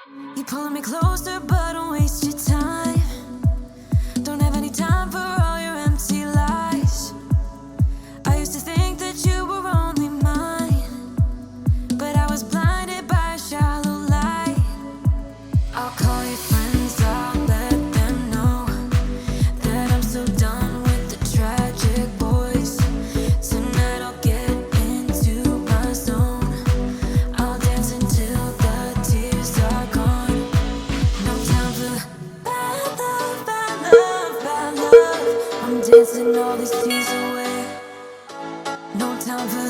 You're pulling me closer, but don't waste your time. Don't have any time for all your empty lies. I used to think that you were only mine, but I was blinded by a shallow light. I'll call your friends, I'll let them know that I'm so done with the tragic boys. Tonight I'll get into my zone. I'll dance until the tears are gone. No time for bad love, bad love, bad love. I'm dancing all these tears away. No time for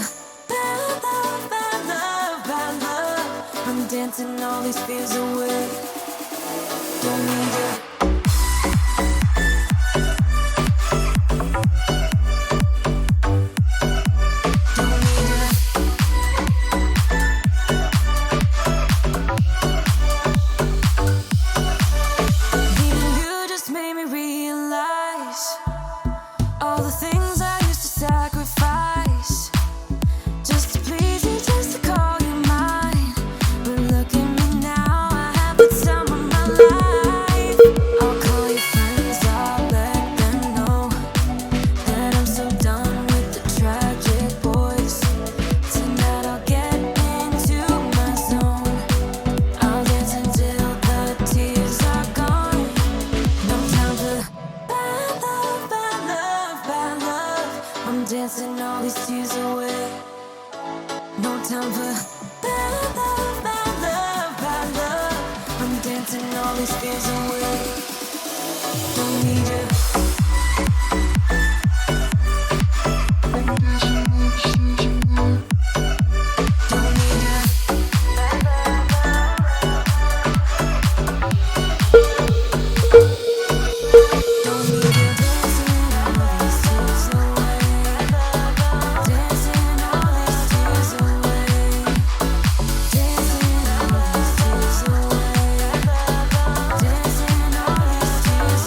bad love, bad love, bad love. I'm dancing all these fears away. Don't need it. Don't need it. Leaving you just made me realize all the things I used to sacrifice just to please you, just to call you mine. But look at me now, I have the time of my life. I'll call your friends, I'll let them know that I'm so done with the tragic boys. Tonight I'll get into my zone. I'll dance until the tears are gone. No time for bad love, bad love, bad love. I'm dancing all these tears away. No time for bad love, bad love, bad love. I'm dancing all these fears away. Don't need you. Don't need you. Don't need you. Dancing all these tears away. Dancing all these tears away. Dancing all these tears away. Dancing all these tears away. Dancing all these tears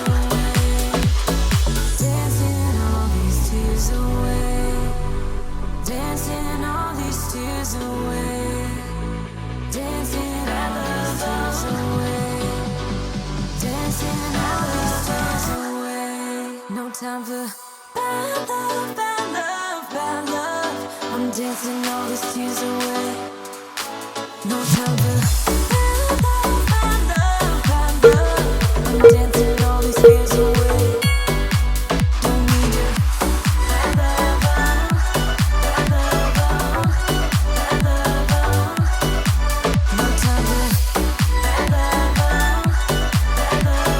away. Dancing all these tears away. Dancing all these tears away. Dancing all these tears away. No time for bad love, bad love, bad love. I'm dancing all these tears away. No time for bad love, bad love, bad love. I'm dancing all these fears away. Don't need you. Bad love, bad love, bad love. No time for bad love, bad love, bad love.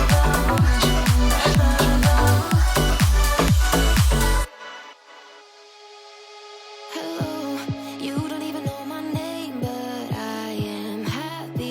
Hello, you don't even know my name, but I am happy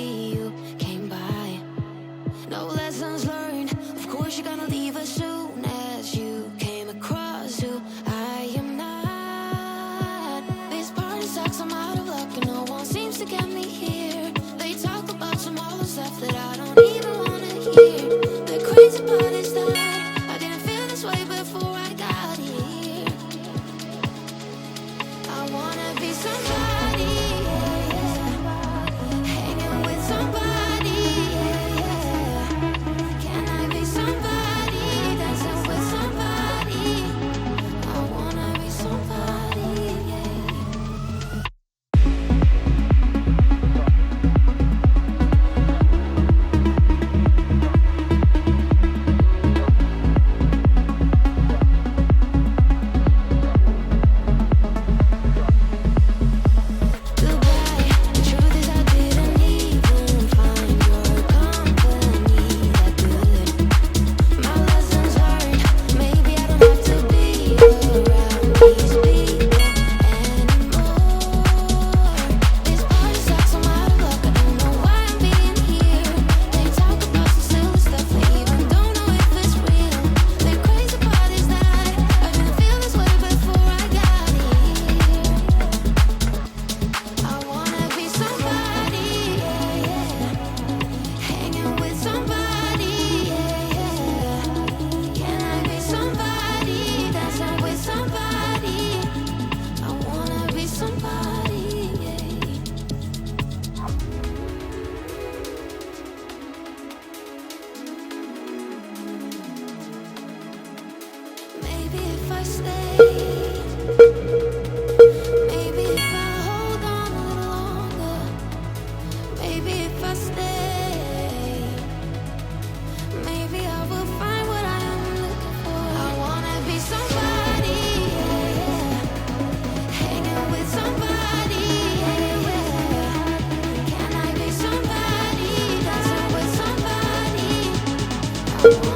Bye.